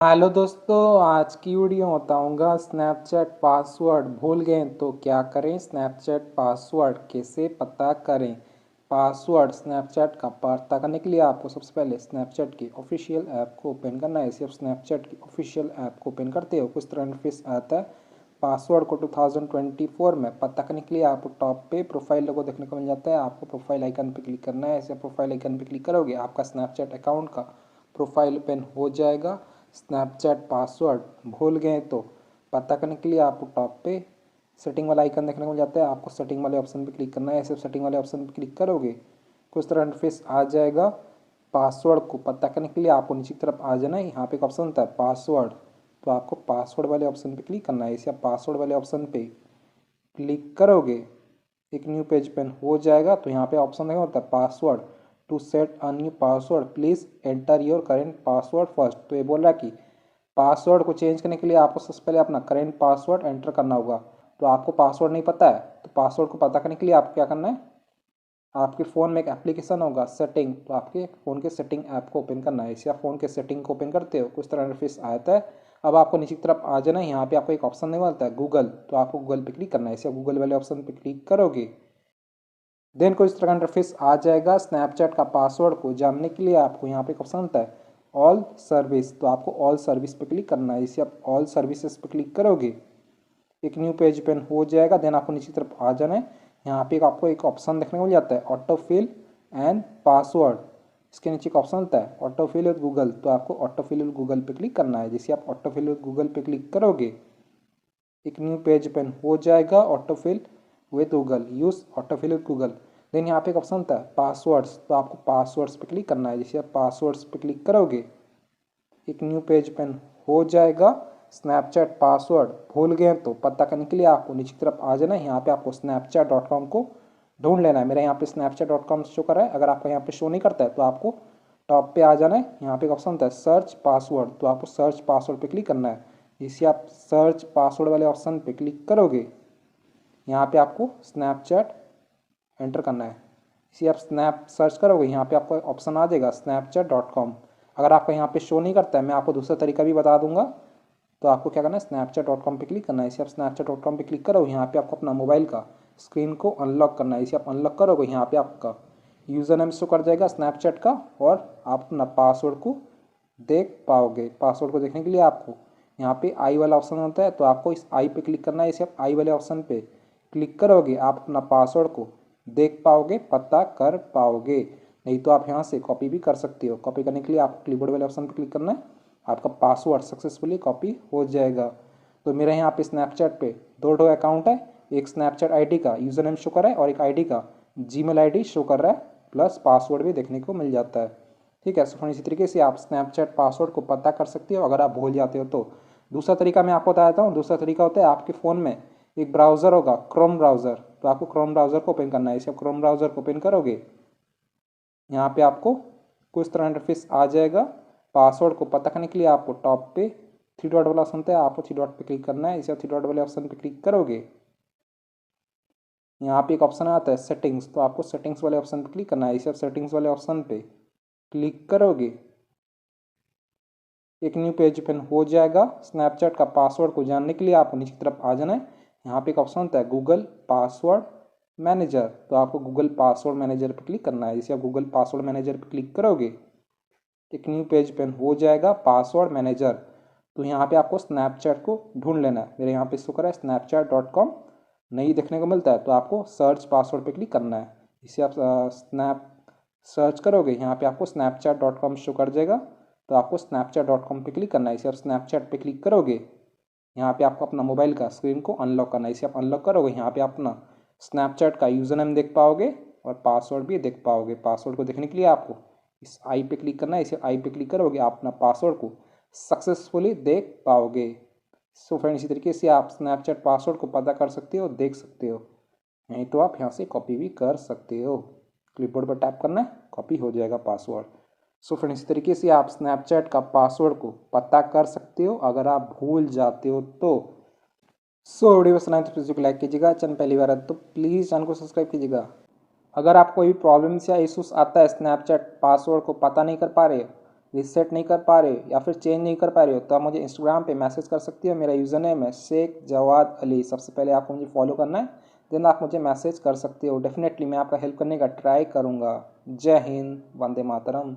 Hello दोस्तों, आज की वीडियो बताऊंगा स्नैपचैट पासवर्ड भूल गए तो क्या करें। स्नैपचैट पासवर्ड कैसे पता करें। पासवर्ड स्नैपचैट का पता करने के लिए आपको सबसे पहले स्नैपचैट की ऑफिशियल ऐप को ओपन करना है। इसे आप स्नैपचैट की ऑफिशियल ऐप को ओपन करते हो, कुछ तरह इंटरफेस आता है। पासवर्ड को 2024 में पता करने के लिए आपको टॉप पे प्रोफाइल लोगो देखने को मिल जाता है। आपको प्रोफाइल आइकन पे क्लिक करना है। ऐसे प्रोफाइल आइकन पे क्लिक करोगे आपका स्नैपचैट अकाउंट का प्रोफाइल ओपन हो जाएगा। स्नैपचैट पासवर्ड भूल गए तो पता करने के लिए आपको टॉप पे सेटिंग वाला आइकन देखने को मिल जाता है। आपको सेटिंग वाले ऑप्शन पे क्लिक करना है। ऐसे सेटिंग वाले ऑप्शन पे क्लिक करोगे कुछ तरह इंटरफेस आ जाएगा। पासवर्ड को पता करने के लिए आपको नीचे की तरफ आ जाना है। यहाँ पे एक ऑप्शन होता है पासवर्ड, तो आपको पासवर्ड वाले ऑप्शन पे क्लिक करना है। इसे आप पासवर्ड वाले ऑप्शन पे क्लिक करोगे एक न्यू पेज पेन हो जाएगा। तो यहाँ पे ऑप्शन नहीं होता password, to set a new password please enter your current password first. तो ये बोल रहा है कि पासवर्ड को चेंज करने के लिए आपको सबसे पहले अपना करेंट पासवर्ड एंटर करना होगा। तो आपको पासवर्ड नहीं पता है, तो पासवर्ड को पता करने के लिए आपको क्या करना है, आपके फ़ोन में एक एप्लीकेशन होगा सेटिंग, तो आपके फ़ोन के सेटिंग ऐप को ओपन करना है। इसे आप फ़ोन के सेटिंग को ओपन करते हो कुछ तरह इंटरफेस आता है। अब आपको नीचे की तरफ आ जाना है। यहाँ पे आपको एक ऑप्शन नहीं मिलता है गूगल, तो आपको गूगल पे क्लिक करना है। इसे गूगल वाले ऑप्शन पे क्लिक करोगे देन कुछ इस तरह का इंटरफेस आ जाएगा। स्नैपचैट का पासवर्ड को जानने के लिए आपको यहाँ पे एक ऑप्शन होता है ऑल सर्विस, तो आपको ऑल सर्विस पे क्लिक करना है। इसे आप ऑल सर्विसेज पे क्लिक करोगे एक न्यू पेज पेन हो जाएगा। देन आपको नीचे की तरफ आ जाना है। यहाँ पे आपको एक ऑप्शन देखने को मिल जाता है ऑटो फिल एंड पासवर्ड। इसके नीचे एक ऑप्शन होता है ऑटो फिल विद गूगल, तो आपको ऑटो फिल विद गूगल पे क्लिक करना है। जैसे आप ऑटो फिल विद गूगल पे क्लिक करोगे एक न्यू पेज पेन हो जाएगा auto fill with Google, use auto fill with Google. Then यहाँ पे एक ऑप्शन होता है पासवर्ड्स, तो आपको पासवर्ड्स पे क्लिक करना है। जैसे आप पासवर्ड्स पे क्लिक करोगे एक न्यू पेज पेन हो जाएगा। स्नैपचैट पासवर्ड भूल गए तो पता करने के लिए आपको नीचे की तरफ आ जाना है। यहाँ पे आपको snapchat.com को ढूंढ लेना है। मेरा यहाँ पे snapchat.com शो कर रहा है। अगर आपका यहाँ पे शो नहीं करता है तो आपको टॉप पे आ जाना है। यहाँ पे एक ऑप्शन होता है सर्च पासवर्ड, तो आपको सर्च पासवर्ड पे क्लिक करना है। जिससे आप सर्च पासवर्ड वाले ऑप्शन पे क्लिक करोगे यहाँ पे आपको स्नैपचैट एंटर करना है। इसे आप स्नैप सर्च करोगे यहाँ पे आपको ऑप्शन आ जाएगा snapchat.com। अगर आपका यहाँ पे शो नहीं करता है, मैं आपको दूसरा तरीका भी बता दूंगा। तो आपको क्या करना है snapchat.com पे क्लिक करना है। इसे आप snapchat.com पे क्लिक करोगे यहाँ पे आपको अपना मोबाइल का स्क्रीन को अनलॉक करना है। इसे आप अनलॉक करोगे यहाँ पे आपका यूज़र नेम शो कर जाएगा स्नैपचैट का, और आप अपना पासवर्ड को देख पाओगे। पासवर्ड को देखने के लिए आपको यहाँ पे आई वाला ऑप्शन होता है, तो आपको इस आई पे क्लिक करना है। इसे आप आई वाले ऑप्शन पे क्लिक करोगे आप अपना पासवर्ड को देख पाओगे, पता कर पाओगे। नहीं तो आप यहाँ से कॉपी भी कर सकते हो। कॉपी करने के लिए आपको क्लीबोर्ड वाले ऑप्शन पे क्लिक करना है। आपका पासवर्ड सक्सेसफुली कॉपी हो जाएगा। तो मेरा यहाँ पे स्नैपचैट पे दो अकाउंट है, एक स्नैपचैट आईडी का यूज़र नेम शो कर रहा है और एक आईडी का जीमेल आईडी शो कर रहा है, प्लस पासवर्ड भी देखने को मिल जाता है। ठीक है, सो फ्रेंड इसी तरीके से आप स्नैपचैट पासवर्ड को पता कर सकते हो अगर आप भूल जाते हो तो। दूसरा तरीका मैं आपको बताता हूँ। दूसरा तरीका होता है आपके फ़ोन में एक ब्राउज़र होगा क्रोम ब्राउज़र, तो आपको क्रोम ब्राउज़र को ओपन करना है। इसे आप क्रोम ब्राउज़र को ओपन करोगे यहाँ पे आपको कुछ तरह इंटरफेस आ जाएगा। पासवर्ड को पता करने के लिए आपको टॉप पे थ्री डॉट वाला ऑप्शन है, आपको थ्री डॉट पे क्लिक करना है। इसे थ्री डॉट वाले ऑप्शन पे क्लिक करोगे यहाँ पे एक ऑप्शन आता है सेटिंग्स, तो आपको सेटिंग्स वाले ऑप्शन पे क्लिक करना है। इसे सेटिंग्स वाले ऑप्शन पे क्लिक करोगे एक न्यू पेज ओपन हो जाएगा। स्नैपचैट का पासवर्ड को जानने के लिए आपको नीचे की तरफ आ जाना है। यहाँ पे एक ऑप्शन होता है गूगल पासवर्ड मैनेजर, तो आपको गूगल पासवर्ड मैनेजर पर क्लिक करना है। इसे आप गूगल पासवर्ड मैनेजर पर क्लिक करोगे एक न्यू पेज ओपन हो जाएगा पासवर्ड मैनेजर। तो यहाँ पे आपको स्नैपचैट को ढूंढ लेना है। मेरे यहाँ पे शो करा है snapchat.com नहीं देखने को मिलता है, तो आपको सर्च पासवर्ड पे क्लिक करना है। इसे आप स्नैप सर्च करोगे यहाँ पे आपको snapchat.com शो कर जाएगा, तो आपको snapchat.com पे क्लिक करना है। इसे आप स्नैपचैट पे क्लिक करोगे यहाँ पे आपको अपना मोबाइल का स्क्रीन को अनलॉक करना है। इसे आप अनलॉक करोगे यहाँ पे अपना स्नैपचैट का यूज़र नेम देख पाओगे और पासवर्ड भी देख पाओगे। पासवर्ड को देखने के लिए आपको इस आई पे क्लिक करना है। इसे आई पे क्लिक करोगे आप अपना पासवर्ड को सक्सेसफुली देख पाओगे। सो फ्रेंड इसी तरीके से आप स्नैपचैट पासवर्ड को पता कर सकते हो, देख सकते हो। नहीं तो आप यहाँ से कॉपी भी कर सकते हो। क्लिपबोर्ड पर टैप करना है, कॉपी हो जाएगा पासवर्ड। सो फ्रेंड इसी तरीके से आप स्नैपचैट का पासवर्ड को पता कर सकते हो अगर आप भूल जाते हो तो। वीडियो पसंद आए तो प्लीज़ को लाइक कीजिएगा। चैनल पहली बार है तो प्लीज़ चैनल को सब्सक्राइब कीजिएगा। अगर आपको कोई प्रॉब्लम्स या इशूज़ आता है स्नैपचैट पासवर्ड को पता नहीं कर पा रहे रीसेट नहीं कर पा रहे हो या फिर चेंज नहीं कर पा रहे हो तो आप मुझे इंस्टाग्राम पे मैसेज कर सकती हो। मेरा यूज़र नेम है शेख जवाद अली। सबसे पहले आपको मुझे फॉलो करना है, देन आप मुझे मैसेज कर सकते हो। डेफिनेटली मैं आपका हेल्प करने का ट्राई करूँगा। जय हिंद, वंदे मातरम।